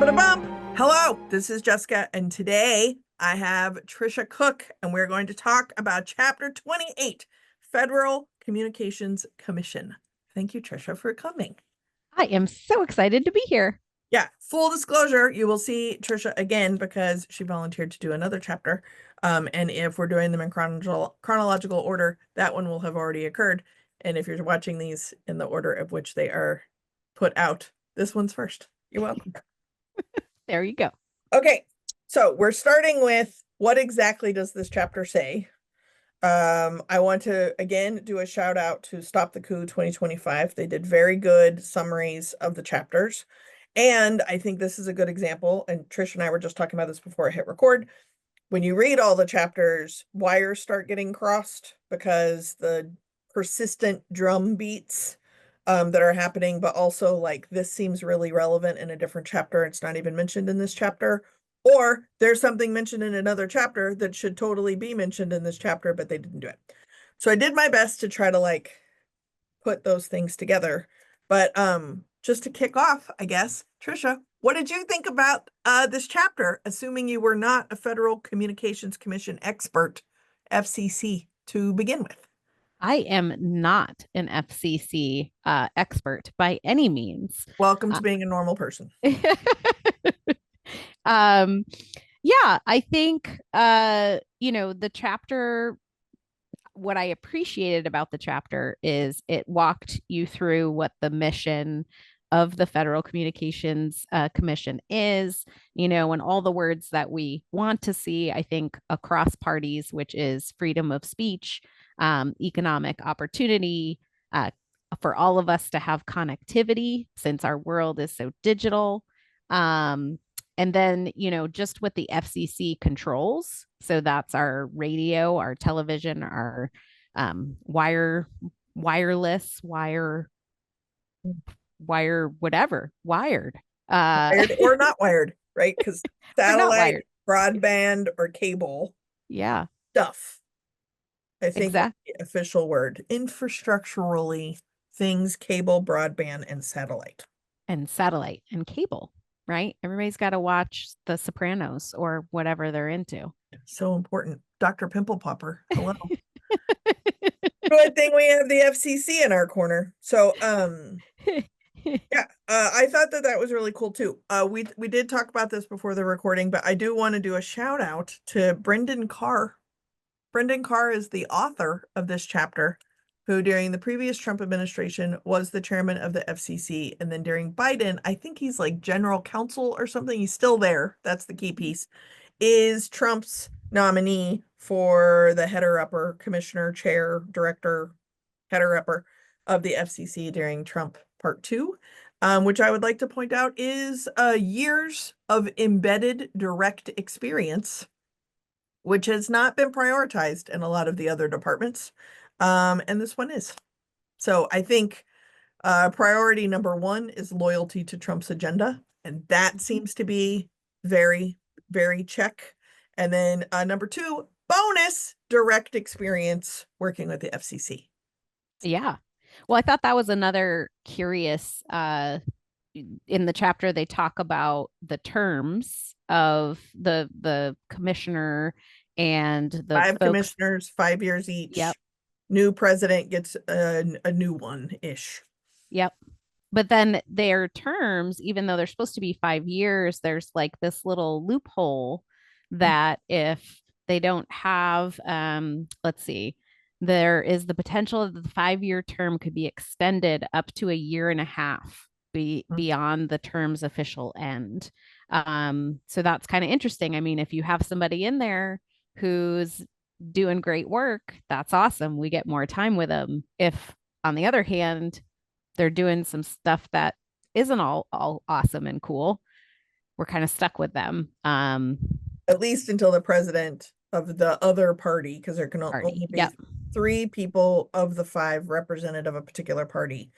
Bum. Hello, this is Jessica, and today I have Trisha Cook, and we're going to talk about Chapter 28, Federal Communications Commission. Thank you, Trisha, for coming. I am so excited to be here. Yeah, full disclosure, you will see Trisha again because she volunteered to do another chapter. And if we're doing them in chronological order, that one will have already occurred. And if you're watching these in the order of which they are put out, this one's first. You're welcome. There you go. Okay, so we're starting with what exactly does this chapter say? I want to again do a shout out to Stop the Coup 2025. They did very good summaries of the chapters. And I think this is a good example. And Trish and I were just talking about this before I hit record. When you read all the chapters, wires start getting crossed because the persistent drum beats that are happening, but also like this seems really relevant in a different chapter. It's not even mentioned in this chapter. Or there's something mentioned in another chapter that should totally be mentioned in this chapter, but they didn't do it. So I did my best to try to like put those things together. But just to kick off, I guess, Trisha, what did you think about this chapter, assuming you were not a Federal Communications Commission expert, FCC, to begin with? I am not an FCC expert by any means. Welcome to being a normal person. um, yeah, I think, the chapter, what I appreciated about the chapter is it walked you through what the mission of the Federal Communications Commission is, and all the words that we want to see, I think, across parties, which is freedom of speech, economic opportunity, for all of us to have connectivity since our world is so digital. And then, just what the FCC controls. So that's our radio, our television, our wireless, whatever, wired. Wired or not wired, right? Because Or not satellite, wired. broadband, or cable Yeah, stuff, I think is exactly. the official word. Infrastructurally, things, cable, broadband, and satellite. And satellite and cable, right? Everybody's got to watch The Sopranos or whatever they're into. So important. Dr. Pimple Popper. Hello. Good thing we have the FCC in our corner. So, yeah, I thought that was really cool too. We did talk about this before the recording, but I do want to do a shout out to Brendan Carr. Brendan Carr is the author of this chapter, who during the previous Trump administration was the chairman of the FCC. And then during Biden, I think he's like general counsel or something. He's still there. That's the key piece. Is Trump's nominee for the header-upper commissioner, chair, director, header-upper of the FCC during Trump Part 2, which I would like to point out is years of embedded direct experience, which has not been prioritized in a lot of the other departments. And this one is. So I think priority number one is loyalty to Trump's agenda. And that seems to be very, very check. And then number two, bonus, direct experience working with the FCC. Yeah. Well, I thought that was another curious in the chapter they talk about the terms of the commissioner and the Five folks. commissioners, 5 years each. Yep. New president gets a new one-ish. Yep. But then their terms, even though they're supposed to be 5 years, there's like this little loophole that if they don't have, let's see, there is the potential that the 5 year term could be extended up to a year and a half beyond the term's official end. So that's kind of interesting. I mean, if you have somebody in there who's doing great work, that's awesome. We get more time with them. If, on the other hand, they're doing some stuff that isn't all awesome and cool, we're kind of stuck with them. At least until the president of the other party, because there can only be Yep. 3 people of the 5 represented of a particular party.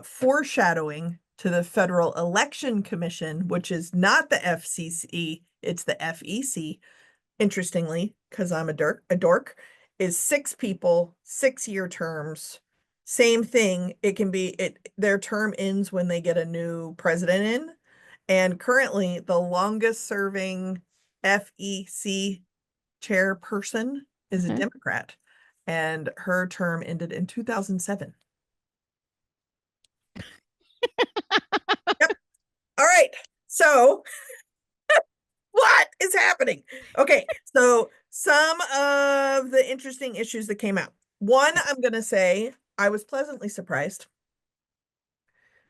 Foreshadowing to the Federal Election Commission, which is not the FCC, it's the FEC. Interestingly, because I'm a dork, is 6 people, 6-year terms. Same thing. It can be their term ends when they get a new president in, And currently, the longest serving FEC chairperson is a Democrat, and her term ended in 2007. Yep. All right. So, what is happening? Okay. So, some of the interesting issues that came out. One, I'm going to say I was pleasantly surprised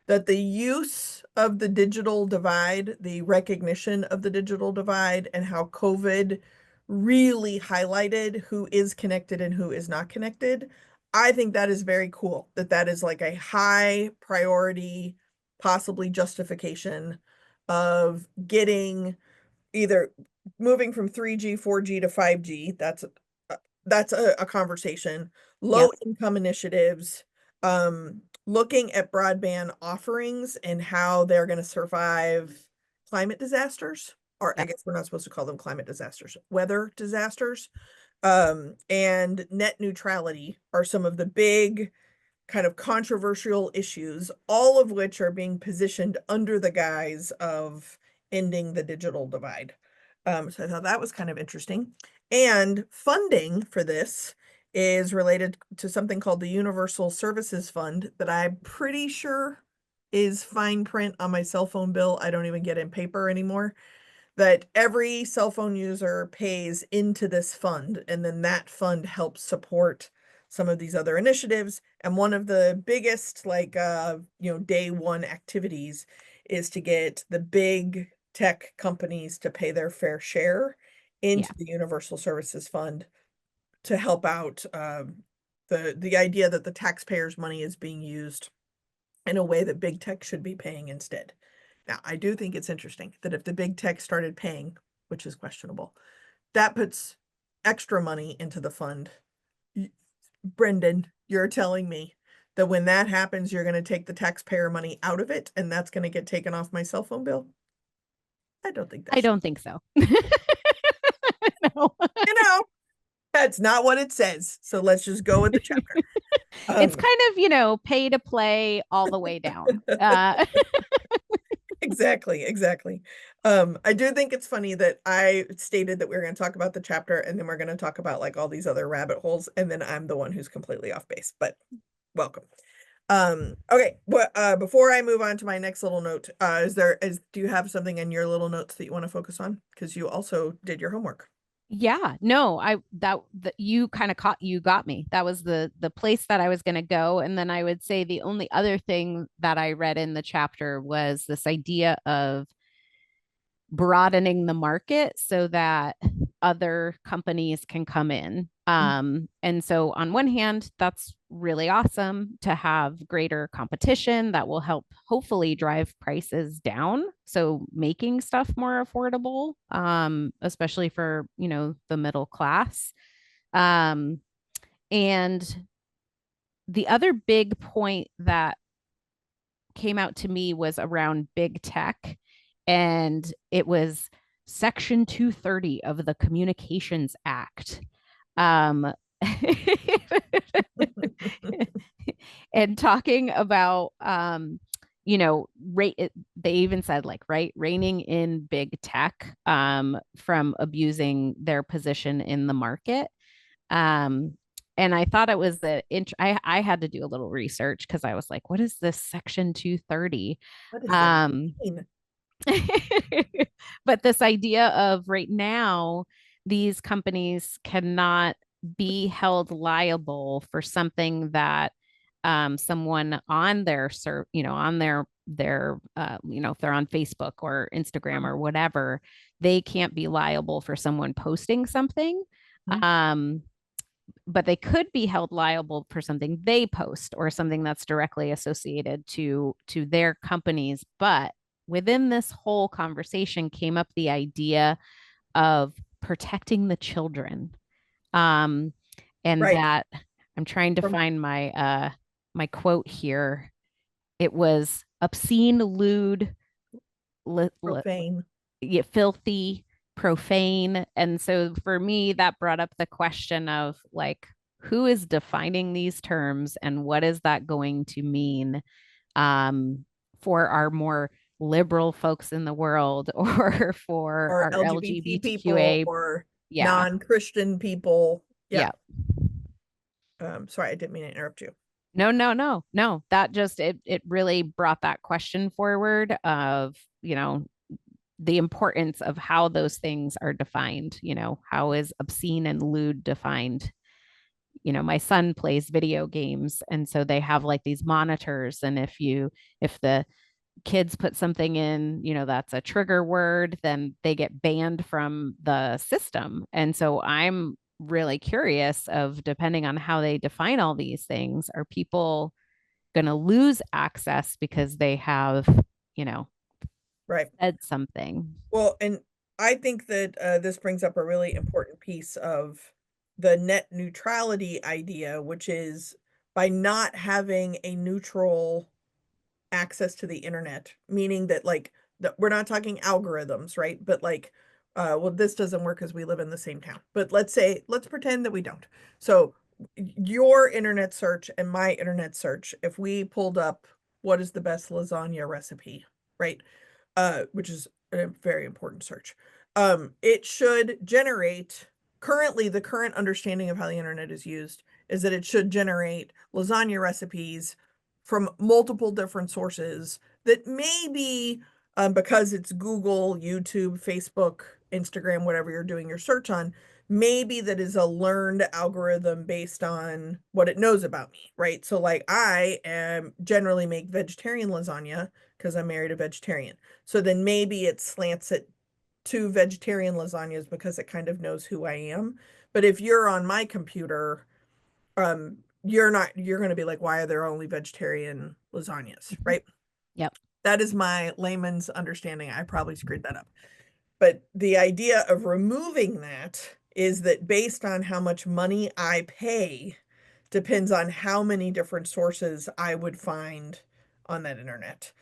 that the use of the digital divide, the recognition of the digital divide, and how COVID really highlighted who is connected and who is not connected. I think that is very cool, that that is like a high priority, possibly justification of getting either moving from 3G, 4G to 5G. That's a conversation. Low income initiatives, looking at broadband offerings and how they're going to survive climate disasters, or I guess we're not supposed to call them climate disasters, weather disasters, and net neutrality are some of the big kind of controversial issues, all of which are being positioned under the guise of ending the digital divide. So I thought that was kind of interesting. And funding for this is related to something called the Universal Services Fund that I'm pretty sure is fine print on my cell phone bill. I don't even get in paper anymore. That every cell phone user pays into this fund, and then that fund helps support some of these other initiatives. And one of the biggest, like, day one activities is to get the big tech companies to pay their fair share into the Universal Services Fund to help out the idea that the taxpayers' money is being used in a way that big tech should be paying instead. Now, I do think it's interesting that if the big tech started paying, which is questionable, that puts extra money into the fund. Brendan, you're telling me that when that happens, you're going to take the taxpayer money out of it and that's going to get taken off my cell phone bill? I don't think I that's don't think so. No. That's not what it says. So let's just go with the chapter. It's kind of, pay to play all the way down. Exactly. I do think it's funny that I stated that we were going to talk about the chapter and then we're going to talk about like all these other rabbit holes, and then I'm the one who's completely off base, but welcome. Okay, before I move on to my next little note, do you have something in your little notes that you want to focus on? Because you also did your homework. Yeah, no, you kind of got me. That was the place that I was going to go. And then I would say the only other thing that I read in the chapter was this idea of broadening the market so that other companies can come in. And so on one hand, that's really awesome to have greater competition that will help hopefully drive prices down. So making stuff more affordable, especially for, the middle class. And the other big point that came out to me was around big tech, and it was Section 230 of the Communications Act. Um, and talking about, they even said like, right, reining in big tech from abusing their position in the market. Um, and I thought it was I had to do a little research because I was like, what is this Section 230? What does that mean? But this idea of right now, these companies cannot be held liable for something that someone on their on their if they're on Facebook or Instagram or whatever, they can't be liable for someone posting something. But they could be held liable for something they post or something that's directly associated to their companies. But within this whole conversation came up the idea of protecting the children. And that I'm trying to find my quote here. It was obscene, lewd, Profane. filthy, profane. And so for me, that brought up the question of like, who is defining these terms and what is that going to mean for our more liberal folks in the world or for or our LGBT people LGBTQA. or Yeah. non-Christian people. Yeah. Yeah. Sorry, I didn't mean to interrupt you. No, no, no, no. That just it really brought that question forward of, the importance of how those things are defined. How is obscene and lewd defined? My son plays video games, and so they have like these monitors, and if the kids put something in, that's a trigger word, then they get banned from the system. And so I'm really curious of, depending on how they define all these things, are people going to lose access because they have, you know, Right. said something? Well, and I think that this brings up a really important piece of the net neutrality idea, which is by not having a neutral access to the internet, meaning that like we're not talking algorithms, right? But like, well, this doesn't work because we live in the same town. But let's pretend that we don't. So your internet search and my internet search, if we pulled up what is the best lasagna recipe, right? Which is a very important search. It should generate, currently the current understanding of how the internet is used is that it should generate lasagna recipes from multiple different sources that maybe, because it's Google, YouTube, Facebook, Instagram, whatever you're doing your search on, maybe that is a learned algorithm based on what it knows about me, right? So like I am generally make vegetarian lasagna because I'm married a vegetarian. So then maybe it slants it to vegetarian lasagnas because it kind of knows who I am. But if you're on my computer, you're not, you're going to be like, why are there only vegetarian lasagnas, Mhm. right? Yep. That is my layman's understanding. I probably screwed that up. But the idea of removing that is that based on how much money I pay depends on how many different sources I would find on that internet.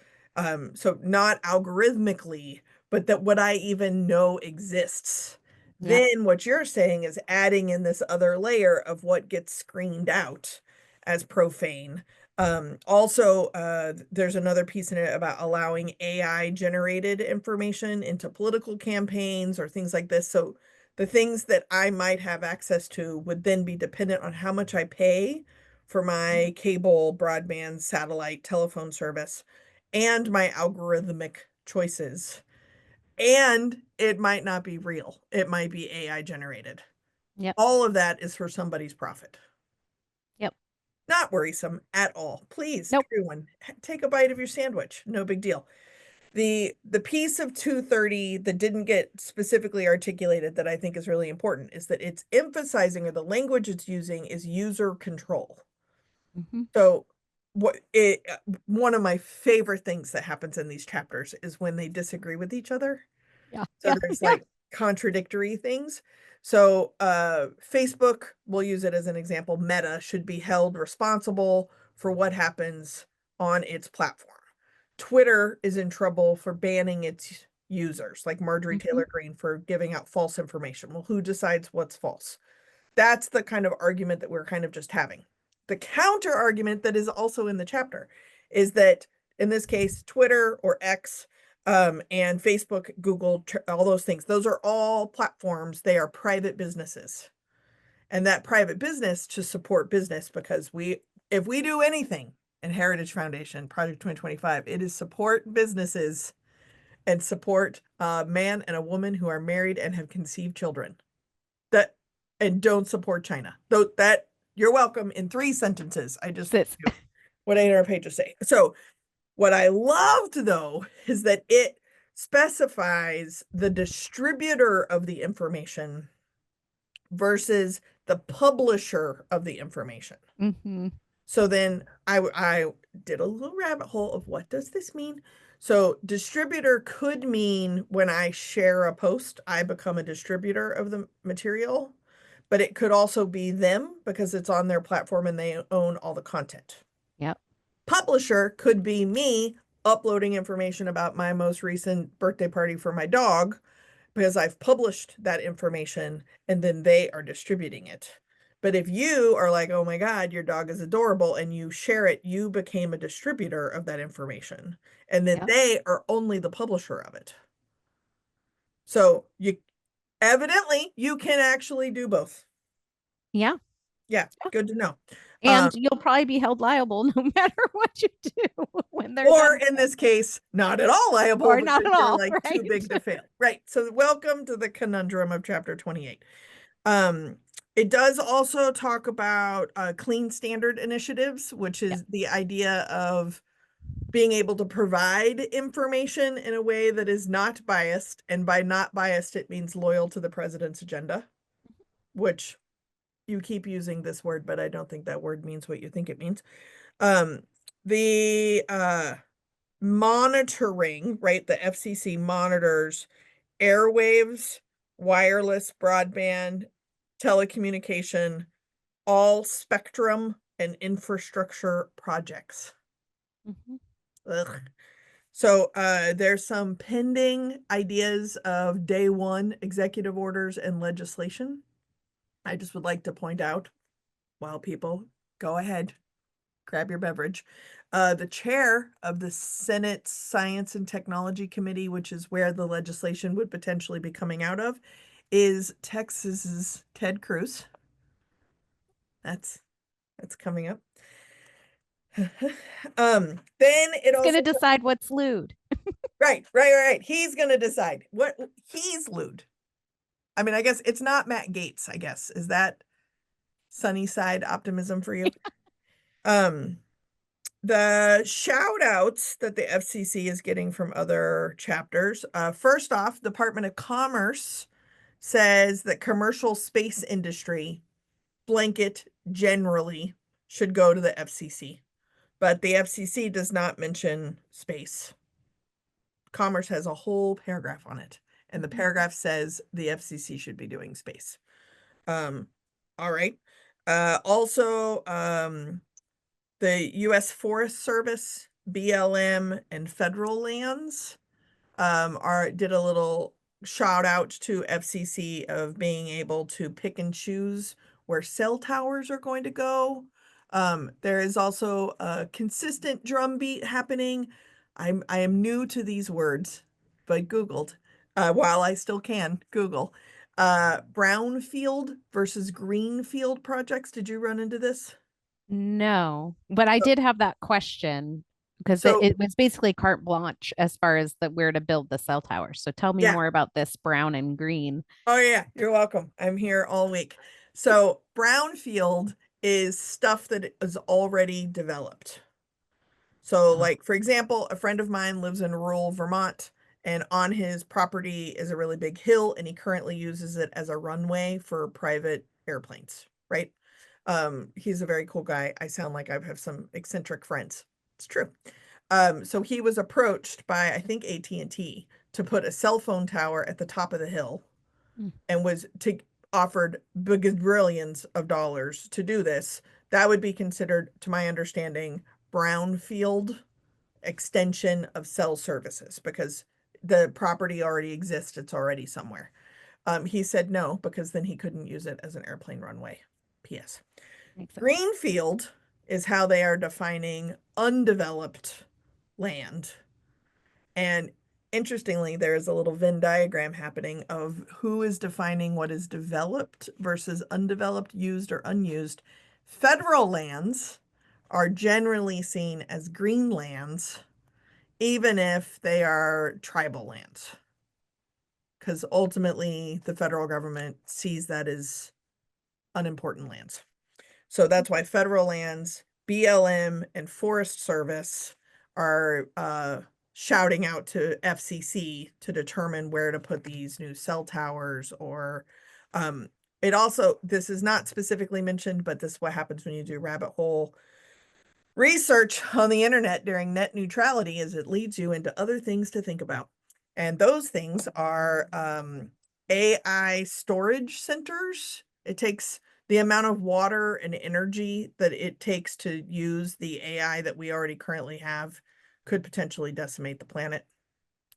So not algorithmically, but that what I even know exists. Yep. Then what you're saying is adding in this other layer of what gets screened out as profane. Also, there's another piece in it about allowing AI generated information into political campaigns or things like this. So the things that I might have access to would then be dependent on how much I pay for my cable, broadband, satellite, telephone service, and my algorithmic choices. And it might not be real, it might be AI generated. Yep. All of that is for somebody's profit. Yep. Not worrisome at all. Please, Nope. everyone, take a bite of your sandwich. No big deal. The piece of 230 that didn't get specifically articulated that I think is really important is that it's emphasizing, or the language it's using is user control. Hmm. So one of my favorite things that happens in these chapters is when they disagree with each other. Yeah. So Yeah. there's Yeah. like contradictory things. So Facebook, we'll use it as an example, Meta should be held responsible for what happens on its platform. Twitter is in trouble for banning its users, like Marjorie Hmm. Taylor Greene for giving out false information. Well, who decides what's false? That's the kind of argument that we're kind of just having. The counter argument that is also in the chapter is that in this case, Twitter or X, and Facebook, Google, all those things, those are all platforms. They are private businesses. And that private business to support business, because if we do anything in Heritage Foundation, Project 2025, it is support businesses and support a man and a woman who are married and have conceived children. That, and don't support China. Though that, you're welcome in 3 sentences. I just Sis. what 800 pages say. So what I loved though is that it specifies the distributor of the information versus the publisher of the information. Hmm. So then I did a little rabbit hole of what does this mean? So distributor could mean when I share a post, I become a distributor of the material, but it could also be them because it's on their platform and they own all the content. Yep. Publisher could be me uploading information about my most recent birthday party for my dog because I've published that information and then they are distributing it. But if you are like, oh my God, your dog is adorable, and you share it, you became a distributor of that information. And then Yep. they are only the publisher of it. So you evidently you can actually do both. Yeah. Yeah, good to know. And you'll probably be held liable no matter what you do when they're Or done. in this case, not at all liable Or not because at you're all, like too right? big to fail. Right. So welcome to the conundrum of chapter 28. Um, it does also talk about clean standard initiatives, which Yeah. is the idea of being able to provide information in a way that is not biased. And by not biased, it means loyal to the president's agenda, which you keep using this word, but I don't think that word means what you think it means. Um, the monitoring, right? The FCC monitors airwaves, wireless, broadband, telecommunication, all spectrum and infrastructure projects. Mhm. Ugh. So there's some pending ideas of day one executive orders and legislation. I just would like to point out, while people go ahead, grab your beverage. The chair of the Senate Science and Technology Committee, which is where the legislation would potentially be coming out of, is Texas's Ted Cruz. That's coming up. Then it It's going also to decide what's lewd. right. He's gonna decide what he's lewd. I mean, I guess it's not Matt Gaetz, I guess. Is that sunny side optimism for you? Um, the shout outs that the FCC is getting from other chapters. First off, Department of Commerce says that commercial space industry blanket generally should go to the FCC, but the FCC does not mention space. Commerce has a whole paragraph on it, and the paragraph says the FCC should be doing space. All right. Also, the U.S. Forest Service, BLM, and federal lands did a little shout out to FCC of being able to pick and choose where cell towers are going to go. There is also a consistent drumbeat happening. I am new to these words, but Googled while I still can Google brownfield versus greenfield projects. Did you run into this? No, but I did have that question because it, So it was basically carte blanche as far as the where to build the cell towers. So tell me yeah. more about this brown and green. Oh yeah, you're welcome. I'm here all week. So brownfield is stuff that is already developed. So Oh. like for example, a friend of mine lives in rural Vermont and on his property is a really big hill and he currently uses it as a runway for private airplanes, right? He's a very cool guy. I sound like I have some eccentric friends. It's true. So he was approached by I think AT&T to put a cell phone tower at the top of the hill Mm. and was to offered brillions of dollars to do this. That would be considered, to my understanding, brownfield extension of cell services because the property already exists. It's already somewhere. He said no because then he couldn't use it as an airplane runway. P.S. Makes sense. Greenfield is how they are defining undeveloped land. And interestingly, there is a little Venn diagram happening of who is defining what is developed versus undeveloped, used or unused. Federal lands are generally seen as green lands, even if they are tribal lands, because ultimately the federal government sees that as unimportant lands. So that's why federal lands, BLM, and Forest Service are shouting out to FCC to determine where to put these new cell towers or it also, this is not specifically mentioned, but this is what happens when you do rabbit hole research on the internet during net neutrality is it leads you into other things to think about. And those things are AI storage centers. It takes the amount of water and energy that it takes to use the AI that we already currently have could potentially decimate the planet.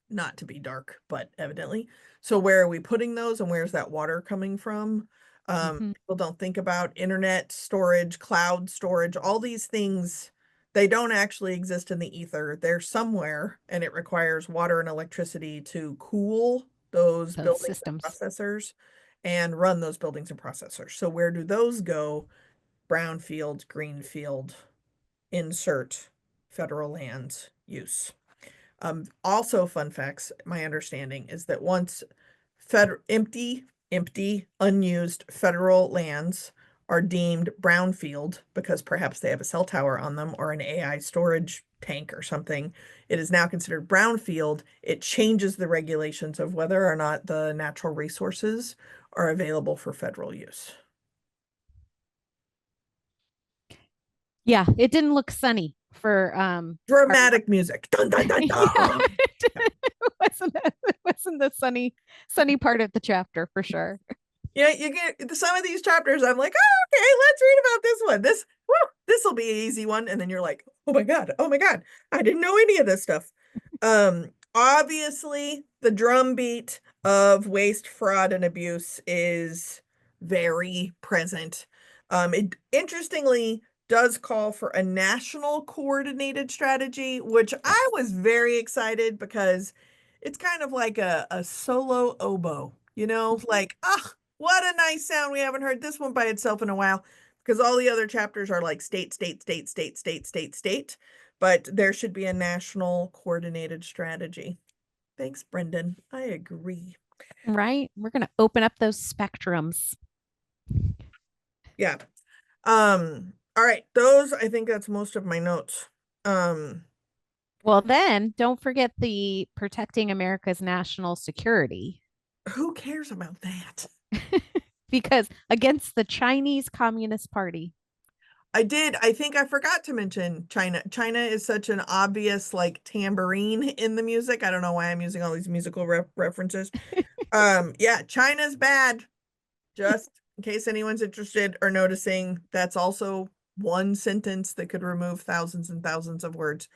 Not to be dark, but evidently. So where are we putting those and where's that water coming from? Mhm. People don't think about internet storage, cloud storage, all these things. They don't actually exist in the ether. They're somewhere, and it requires water and electricity to cool those Those buildings and systems. processors and run those buildings and processors. So where do those go? Brownfield, greenfield, insert federal land use. Also, fun facts, my understanding is that once empty, unused federal lands are deemed brownfield because perhaps they have a cell tower on them or an AI storage tank or something, it is now considered brownfield. It changes the regulations of whether or not the natural resources are available for federal use. Yeah, it didn't look sunny for part one. Dramatic music. Dun, dun, dun, Yeah, dun. Yeah. it wasn't the sunny part of the chapter for sure. Yeah, you get some of these chapters. I'm like, oh, okay, let's read about this one. This will be an easy one. And then you're like, oh my God, I didn't know any of this stuff. Obviously, the drumbeat of waste, fraud, and abuse is very present. It interestingly does call for a national coordinated strategy, which I Yes. was very excited because it's kind of like a solo oboe, Mhm. like, ah, what a nice sound. We haven't heard this one by itself in a while because all the other chapters are like state, state, state, state, state, state, state. But there should be a national coordinated strategy. Thanks, Brendan. I agree. Right? We're going to open up those spectrums. Yeah. All right. I think that's most of my notes. Um, Well, then don't forget the protecting America's national security who cares about that? because against the Chinese Communist Party. I think I forgot to mention China. China is such an obvious like tambourine in the music. I don't know why I'm using all these musical references. Yeah, China's bad. Just in case anyone's interested or noticing, that's also one sentence that could remove thousands and thousands of words.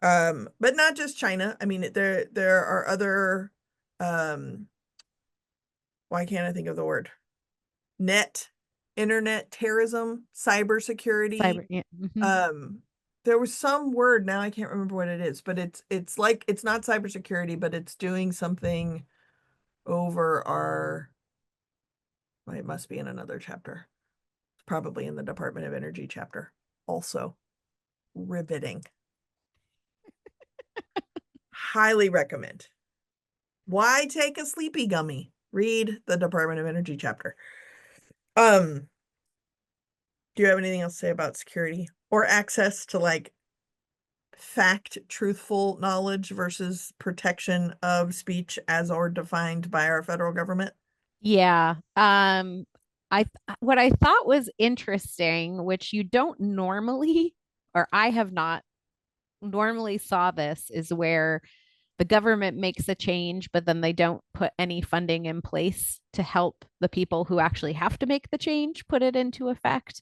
But not just China. I mean, there are other um why can't I think of the word? Net, internet terrorism, cybersecurity. Cyber. Yeah. Mhm. Um, there was some word, now I can't remember what it is, but it's like it's not cybersecurity, but it's doing something over our well, it must be in another chapter. It's probably in the Department of Energy chapter. Also, riveting. Highly recommend. Why take a sleepy gummy? Read the Department of Energy chapter. Um, do you have anything else to say about security or access to like fact, truthful knowledge versus protection of speech as or defined by our federal government? Yeah. What I thought was interesting, which you don't normally, or I have not normally saw this, is where the government makes a change, but then they don't put any funding in place to help the people who actually have to make the change put it into effect.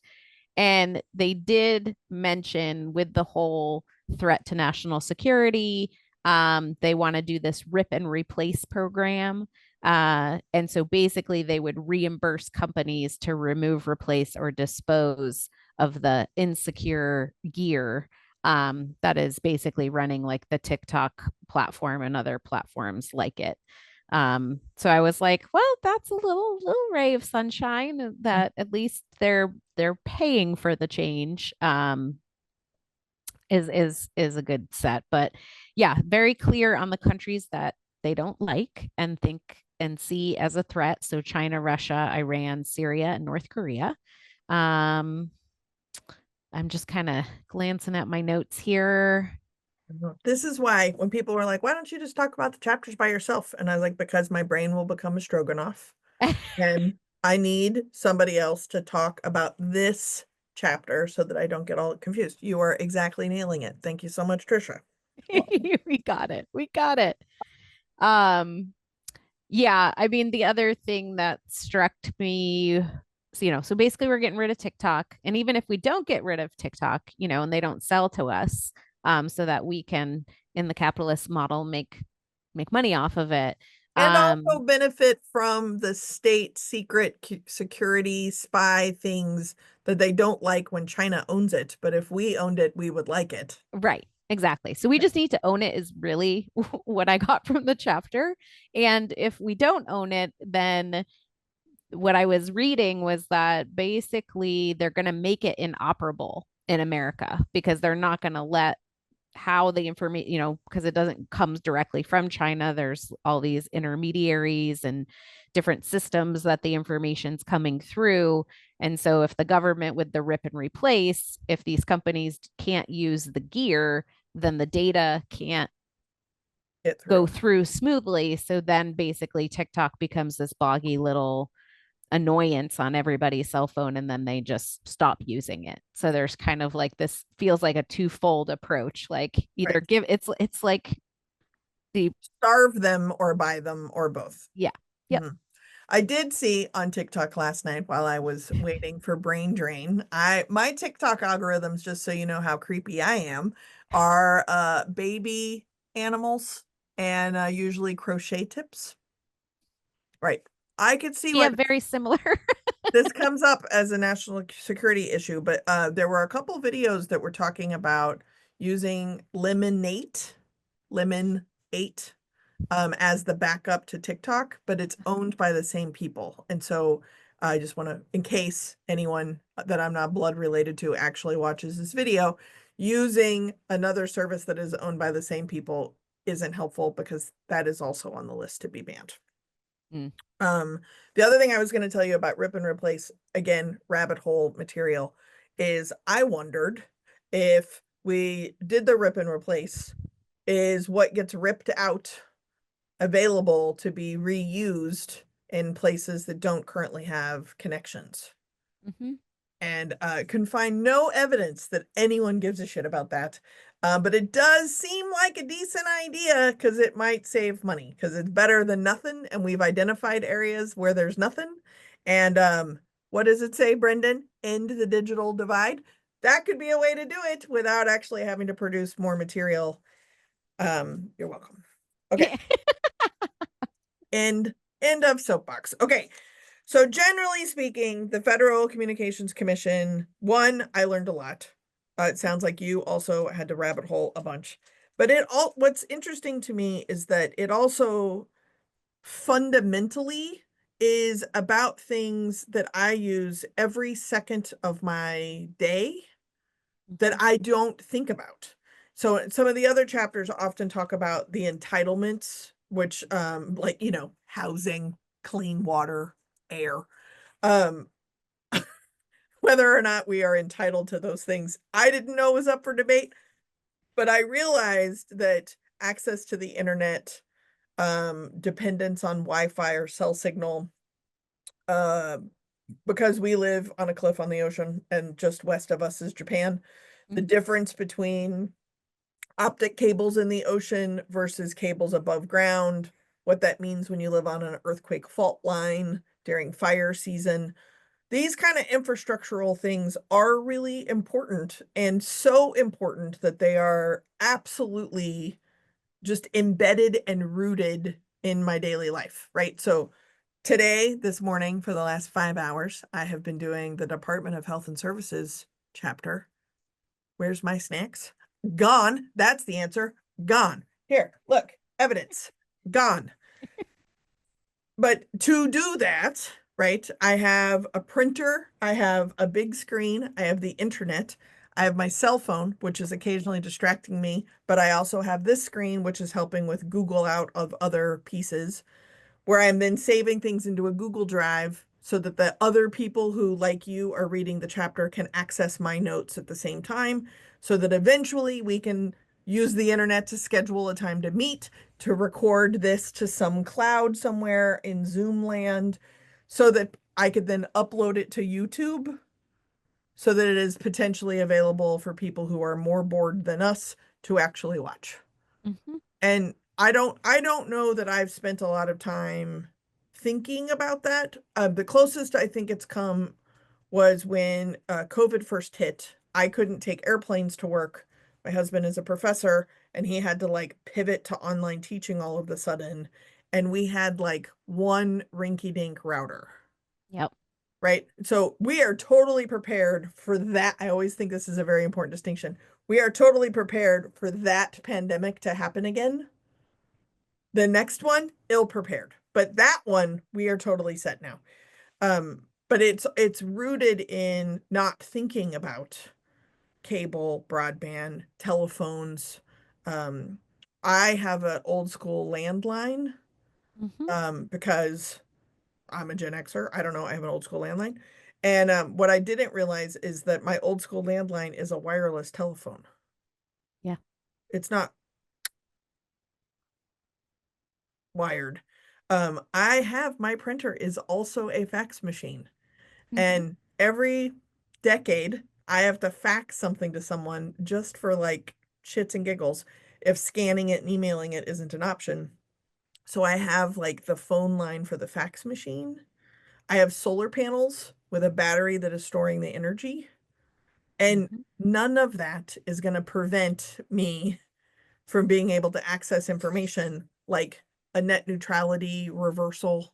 And they did mention with the whole threat to national security, they want to do this rip and replace program. And so basically, they would reimburse companies to remove, replace, or dispose of the insecure gear that is basically running like the TikTok platform and other platforms like it. So I was like, well, that's a little ray of sunshine that at least they're paying for the change. Is a good set. But yeah, very clear on the countries that they don't like and think and see as a threat. So China, Russia, Iran, Syria, and North Korea. Um, I'm just kind of glancing at my notes here. This is why when people were like, why don't you just talk about the chapters by yourself? And I was like, because my brain will become a stroganoff and I need somebody else to talk about this chapter so that I don't get all confused. You are exactly nailing it. Thank you so much, Trisha. We got it. We got it. Um, yeah, I mean, the other thing that struck me, so basically we're getting rid of TikTok. And even if we don't get rid of TikTok, and they don't sell to us, so that we can, in the capitalist model, make money off of it. And also benefit from the state secret security spy things that they don't like when China owns it. But if we owned it, we would like it. Right. Exactly. So we just need to own it is really what I got from the chapter. And if we don't own it, then what I was reading was that basically they're going to make it inoperable in America because they're not going to let how the information, because it doesn't comes directly from China. There's all these intermediaries and different systems that the information's coming through. And so if the government with the rip and replace, if these companies can't use the gear, then the data can't go through smoothly. So then basically TikTok becomes this boggy little annoyance on everybody's cell phone and then they just stop using it. So there's kind of like this feels like a twofold approach. Like either give it's like the starve them or buy them or both. Yeah. Yep. Mm-hmm. I did see on TikTok last night while I was waiting for brain drain. My TikTok algorithms, just so you know how creepy I am, are baby animals and usually crochet tips. Right. I could see Yeah, why very similar. this comes up as a national security issue, but there were a couple videos that were talking about using Lemon 8 as the backup to TikTok, but it's owned by the same people. And so I just want to, in case anyone that I'm not blood related to actually watches this video, using another service that is owned by the same people isn't helpful because that is also on the list to be banned. Mm. The other thing I was going to tell you about rip and replace, again, rabbit hole material, is I wondered if we did the rip and replace, is what gets ripped out available to be reused in places that don't currently have connections. Mm-hmm. And can find no evidence that anyone gives a shit about that. But it does seem like a decent idea because it might save money because it's better than nothing. And we've identified areas where there's nothing. And what does it say, Brendan? End the digital divide. That could be a way to do it without actually having to produce more material. You're welcome. Okay. End of soapbox. Okay. So generally speaking, the Federal Communications Commission, one, I learned a lot. It sounds like you also had to rabbit hole a bunch. But what's interesting to me is that it also fundamentally is about things that I use every second of my day that I don't think about. So some of the other chapters often talk about the entitlements, which like, housing, clean water, air. Um, whether or not we are entitled to those things, I didn't know was up for debate, but I realized that access to the internet, dependence on Wi-Fi or cell signal, because we live on a cliff on the ocean and just west of us is Japan, the difference between optic cables in the ocean versus cables above ground, what that means when you live on an earthquake fault line during fire season. These kind of infrastructural things are really important and so important that they are absolutely just embedded and rooted in my daily life, right? So today, this morning, for the last 5 hours, I have been doing the Department of Health and Services chapter. Where's my snacks? Gone. That's the answer. Gone. Here, look, evidence. Gone. But to do that, right, I have a printer, I have a big screen, I have the internet, I have my cell phone, which is occasionally distracting me, but I also have this screen, which is helping with Google out of other pieces, where I'm then saving things into a Google Drive so that the other people who, like you, are reading the chapter can access my notes at the same time, so that eventually we can use the internet to schedule a time to meet, to record this to some cloud somewhere in Zoom land, so that I could then upload it to YouTube so that it is potentially available for people who are more bored than us to actually watch. Mm-hmm. And I don't know that I've spent a lot of time thinking about that. The closest I think it's come was when COVID first hit. I couldn't take airplanes to work. My husband is a professor and he had to like pivot to online teaching all of a sudden. and we had like one rinky-dink router. Yep. Right? So we are totally prepared for that. I always think this is a very important distinction. We are totally prepared for that pandemic to happen again. The next one, ill prepared. But that one, we are totally set now. But it's rooted in not thinking about cable, broadband, telephones. Um, I have an old school landline Mm-hmm. because I'm a Gen Xer. I don't know. I have an old school landline. And what I didn't realize is that my old school landline is a wireless telephone. Yeah. It's not wired. I have my printer is also a fax machine. Mm-hmm. And every decade, I have to fax something to someone just for like shits and giggles if scanning it and emailing it isn't an option. So I have like the phone line for the fax machine. I have solar panels with a battery that is storing the energy. And Mm-hmm. none of that is going to prevent me from being able to access information like a net neutrality reversal,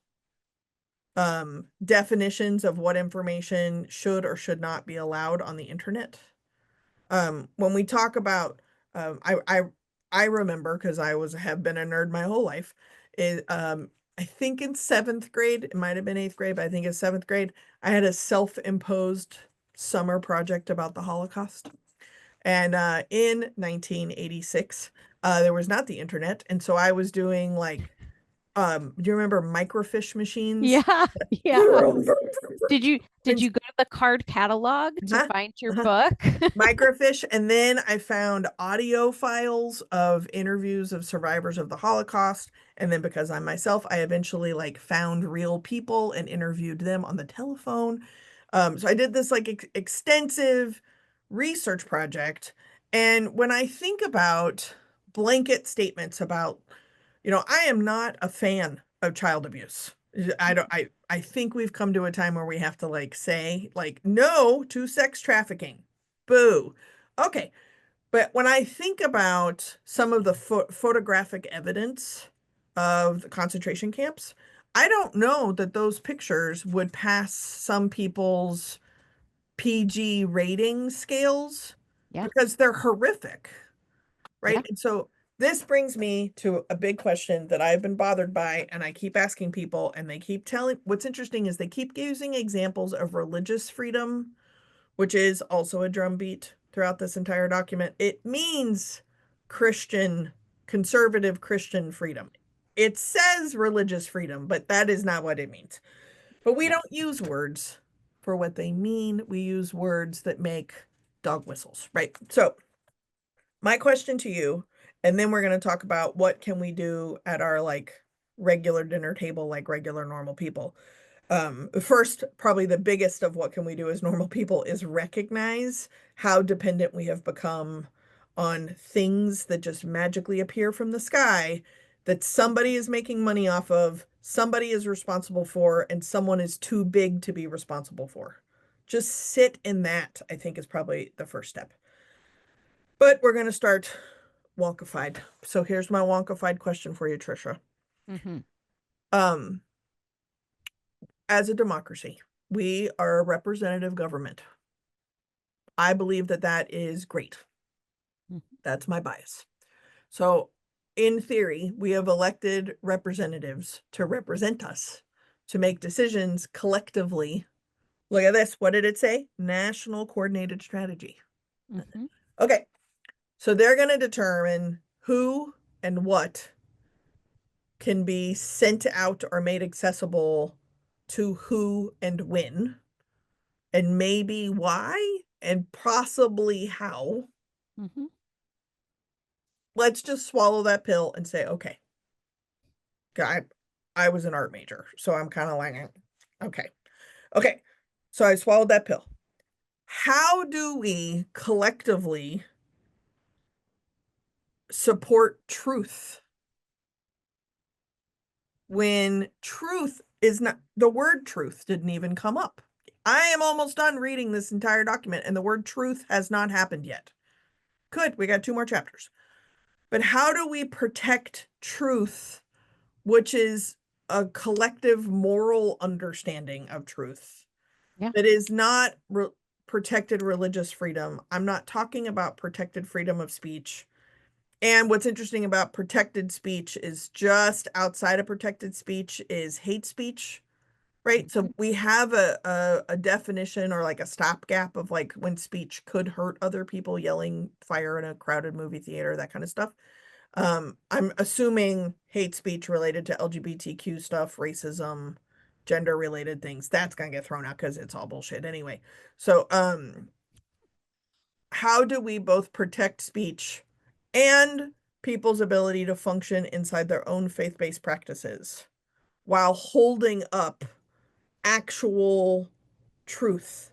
definitions of what information should or should not be allowed on the internet. When we talk about, I remember because have been a nerd my whole life. Is I think in seventh grade, it might have been eighth grade, but I think it's seventh grade. I had a self-imposed summer project about the Holocaust. And in 1986, there was not the internet, and so I was doing like, do you remember microfiche machines? Yeah. Yeah. Did you go to the card catalog to Uh-huh. find your Uh-huh. book? Microfiche, and then I found audio files of interviews of survivors of the Holocaust. And then because I'm myself, I eventually like found real people and interviewed them on the telephone. So I did this like extensive research project. And when I think about blanket statements about, I am not a fan of child abuse. I don't I think we've come to a time where we have to like say like no to sex trafficking. Boo. Okay. But when I think about some of the photographic evidence of the concentration camps, I don't know that those pictures would pass some people's PG rating scales Yeah. because they're horrific, Yeah. right? And so this brings me to a big question that I've been bothered by, and I keep asking people, and they keep telling. What's interesting is they keep using examples of religious freedom, which is also a drumbeat throughout this entire document. It means Christian, conservative Christian freedom. It says religious freedom, but that is not what it means. But we No. don't use words for what they mean. We use words that make dog whistles, right? So my question to you, and then we're going to talk about what can we do at our like regular dinner table, like regular normal people. First, probably the biggest of what can we do as normal people is recognize how dependent we have become on things that just magically appear from the sky that somebody is making money off of, somebody is responsible for, and someone is too big to be responsible for. Just sit in that, I think, is probably the first step. But we're going to start wonkified. So here's my wonkified question for you, Trisha. Mm-hmm. Um, as a democracy, we are a representative government. I believe that that is great. That's my bias. So, in theory, we have elected representatives to represent us, to make decisions collectively. Look at this. What did it say? National coordinated strategy. Mm-hmm. Okay. So they're going to determine who and what can be sent out or made accessible to who and when, and maybe why, and possibly how. Mm-hmm. Let's just swallow that pill and say, okay, I, I was an art major, so I'm kind of like, okay, okay. So I swallowed that pill. How do we collectively support truth when truth is not, the word truth didn't even come up? I am almost done reading this entire document, and the word truth has not happened yet. Good, we got 2 more chapters. But how do we protect truth which is a collective moral understanding of truth Yeah. that is not protected religious freedom. I'm not talking about protected freedom of speech. And what's interesting about protected speech is just outside of protected speech is hate speech, right? So we have a definition or like a stopgap of like when speech could hurt other people, yelling fire in a crowded movie theater, that kind of stuff. I'm assuming hate speech related to LGBTQ stuff, racism, gender related things, that's gonna get thrown out because it's all bullshit anyway. So how do we both protect speech and people's ability to function inside their own faith-based practices while holding up actual truth?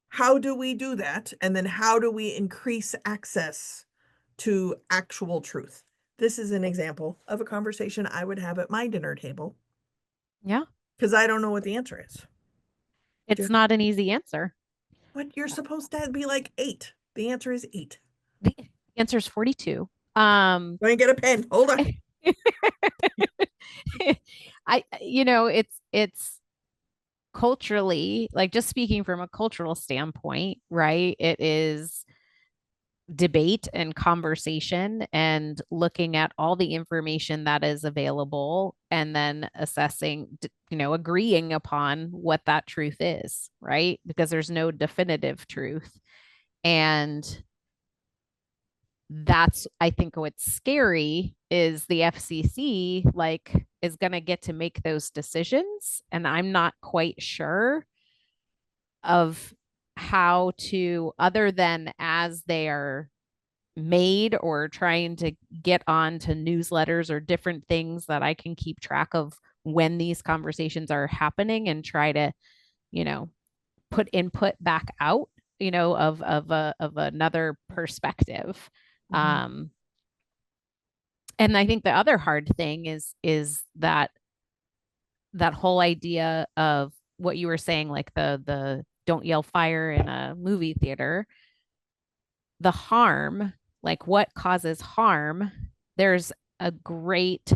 How do we do that? And then how do we increase access to actual truth? This is an example of a conversation I would have at my dinner table Yeah. because I don't know what the answer is. It's not an easy answer. But you're supposed to be like 8. The answer is 8. The answer is 42. Go and get a pen. Hold on. It's culturally, like just speaking from a cultural standpoint, right? It is debate and conversation and looking at all the information that is available and then assessing, agreeing upon what that truth is, right? Because there's no definitive truth. And that's, I think, what's scary is the FCC like is going to get to make those decisions, and I'm not quite sure of how to, other than as they are made or trying to get on to newsletters or different things that I can keep track of when these conversations are happening and try to, you know, put input back out, of another perspective. Um, and I think the other hard thing is that whole idea of what you were saying, like the don't yell fire in a movie theater, the harm, like what causes harm. There's a great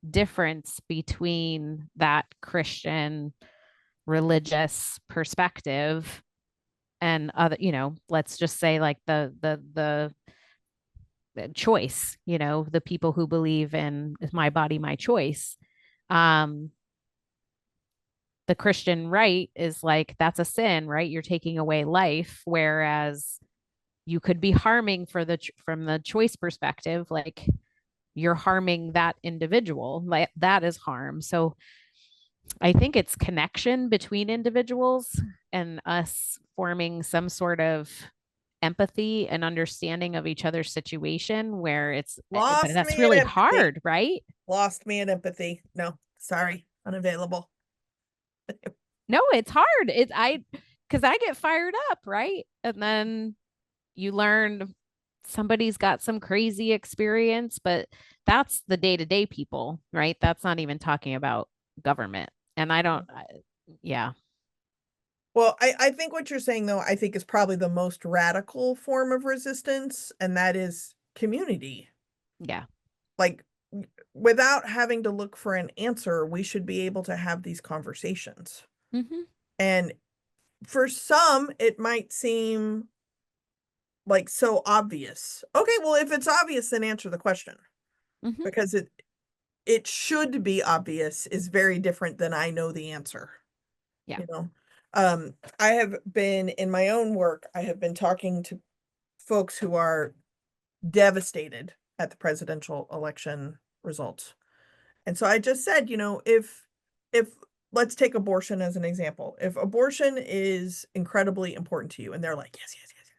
difference between that Christian religious perspective and other, let's just say like the choice, the people who believe in my body, my choice. Um, the Christian right is like, that's a sin, right? You're taking away life. Whereas you could be harming from the choice perspective, like you're harming that individual, like that is harm. So I think it's connection between individuals and us forming some sort of empathy and understanding of each other's situation where but Lost that's me at really empathy. hard, right? Lost me at empathy. No, sorry, unavailable. No, it's hard. Because I get fired up, right? And then you learn somebody's got some crazy experience, but that's the day-to-day people, right? That's not even talking about government. And yeah. Well, I think what you're saying, though, I think is probably the most radical form of resistance, and that is community. Yeah. Like, without having to look for an answer, we should be able to have these conversations. Mm-hmm. And for some, it might seem like so obvious. Okay, well, if it's obvious, then answer the question. Mm-hmm. Because it should be obvious is very different than I know the answer. Yeah. You know, I have been in my own work, I have been talking to folks who are devastated at the presidential election results. And so I just said, if let's take abortion as an example. If abortion is incredibly important to you, and they're like, yes, yes, yes, yes.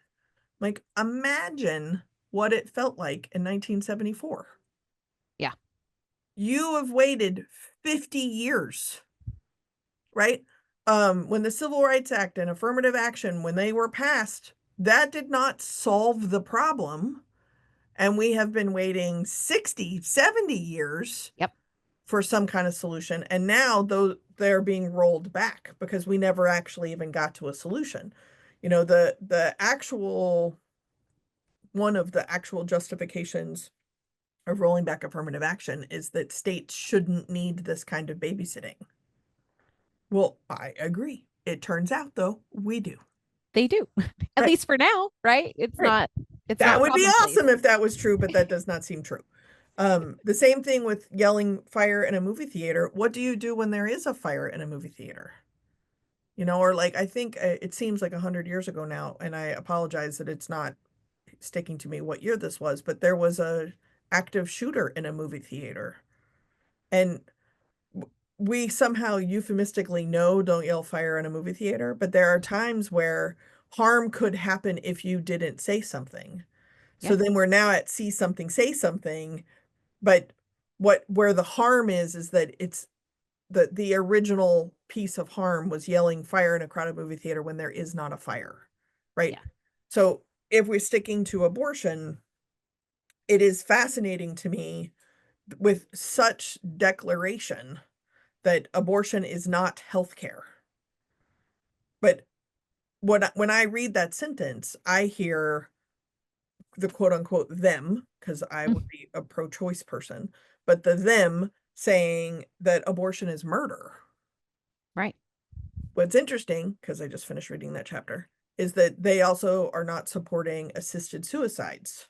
Like, imagine what it felt like in 1974. Yeah. You have waited 50 years, right? When the Civil Rights Act and affirmative action, when they were passed, that did not solve the problem. And we have been waiting 60, 70 years Yep. for some kind of solution. And now they're being rolled back because we never actually even got to a solution. The actual one of the actual justifications of rolling back affirmative action is that states shouldn't need this kind of babysitting. Well, I agree. It turns out, though, we do. They do, at Right. least for now, right? It's Right. not, it's That not would be commonplace. awesome if that was true, but that does not seem true. The same thing with yelling fire in a movie theater. What do you do when there is a fire in a movie theater? You know, or like I think it seems like 100 years ago now, and I apologize that it's not sticking to me what year this was, but there was a active shooter in a movie theater, and we somehow euphemistically know don't yell fire in a movie theater, but there are times where harm could happen if you didn't say something. So Yeah. then we're now at see something, say something, but where the harm is that it's the original piece of harm was yelling fire in a crowded movie theater when there is not a fire, right? Yeah. So if we're sticking to abortion, it is fascinating to me with such declaration that abortion is not healthcare. But when I read that sentence, I hear the quote unquote them, because I would be a pro-choice person, but the them saying that abortion is murder. Right. What's interesting, because I just finished reading that chapter, is that they also are not supporting assisted suicides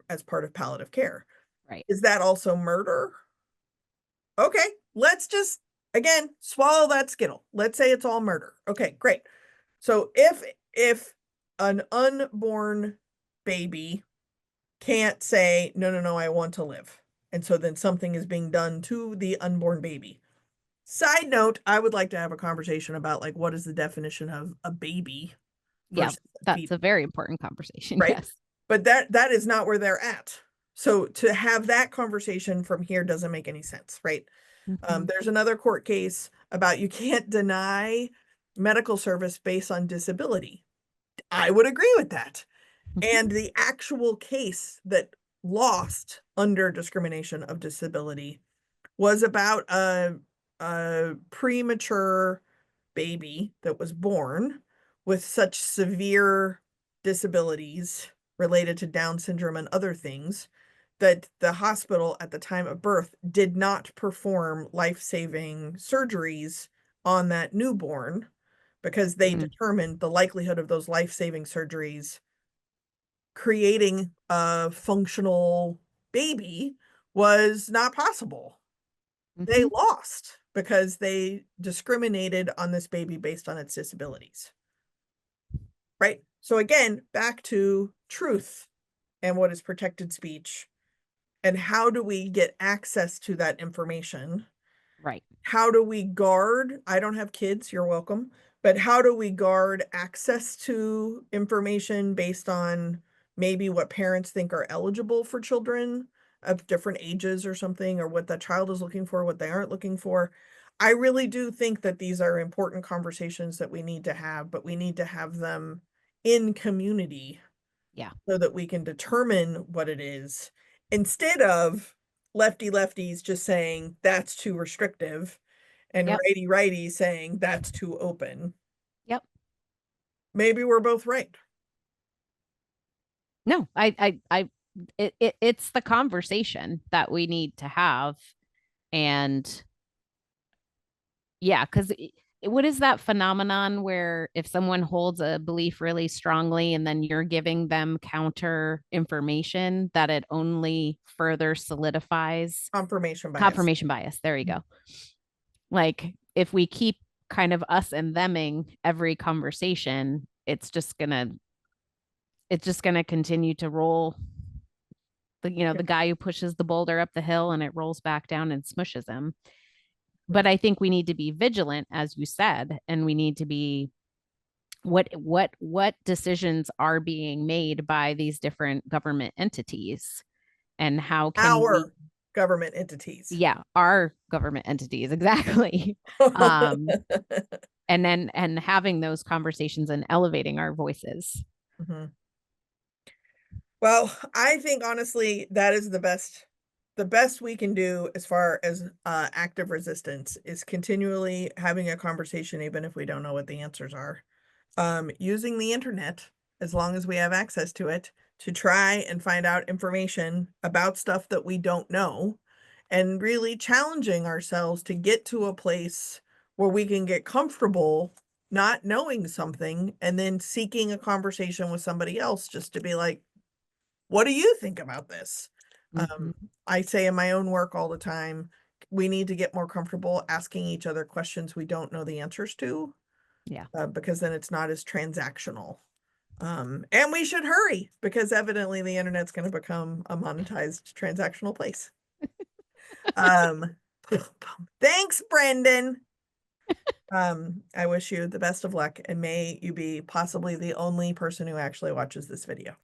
as part of palliative care. Right. Is that also murder? Okay, let's just again swallow that skittle. Let's say it's all murder. Okay, great. So if an unborn baby can't say no, no, no, I want to live, and so then something is being done to the unborn baby. Side note, I would like to have a conversation about like what is the definition of a baby Yeah. versus a That's fetus, a very important conversation. right? Yes. But that is not where they're at. So to have that conversation from here doesn't make any sense, right? Mm-hmm. There's another court case about you can't deny medical service based on disability. I would agree with that. Mm-hmm. And the actual case that lost under discrimination of disability was about a premature baby that was born with such severe disabilities related to Down syndrome and other things that the hospital at the time of birth did not perform life-saving surgeries on that newborn because they Mm-hmm. determined the likelihood of those life-saving surgeries creating a functional baby was not possible. They Mm-hmm. lost because they discriminated on this baby based on its disabilities. Right? So again, back to truth and what is protected speech and how do we get access to that information? Right. How do we guard? I don't have kids, you're welcome. But how do we guard access to information based on maybe what parents think are eligible for children of different ages or something, or what the child is looking for, what they aren't looking for? I really do think that these are important conversations that we need to have, but we need to have them in community Yeah. so that we can determine what it is instead of lefties just saying that's too restrictive and Yep. righty saying that's too open. Yep. Maybe we're both right. No, it's the conversation that we need to have. And yeah, because what is that phenomenon where if someone holds a belief really strongly and then you're giving them counter information, that it only further solidifies Confirmation bias. confirmation bias? There you go. Like if we keep kind of us and theming every conversation, it's just gonna continue to roll the guy who pushes the boulder up the hill and it rolls back down and smushes him. But I think we need to be vigilant, as you said, and we need to be what decisions are being made by these different government entities, and how can we, Our government entities. yeah, our government entities, exactly. um and having those conversations and elevating our voices. Mhm. Well, I think honestly that is the best we can do as far as active resistance is continually having a conversation even if we don't know what the answers are. Using the internet as long as we have access to it to try and find out information about stuff that we don't know, and really challenging ourselves to get to a place where we can get comfortable not knowing something and then seeking a conversation with somebody else just to be like, what do you think about this? I say in my own work all the time, we need to get more comfortable asking each other questions we don't know the answers to. Yeah. Because then it's not as transactional. And we should hurry because evidently the internet's going to become a monetized transactional place. Thanks, Brendan. I wish you the best of luck, and may you be possibly the only person who actually watches this video.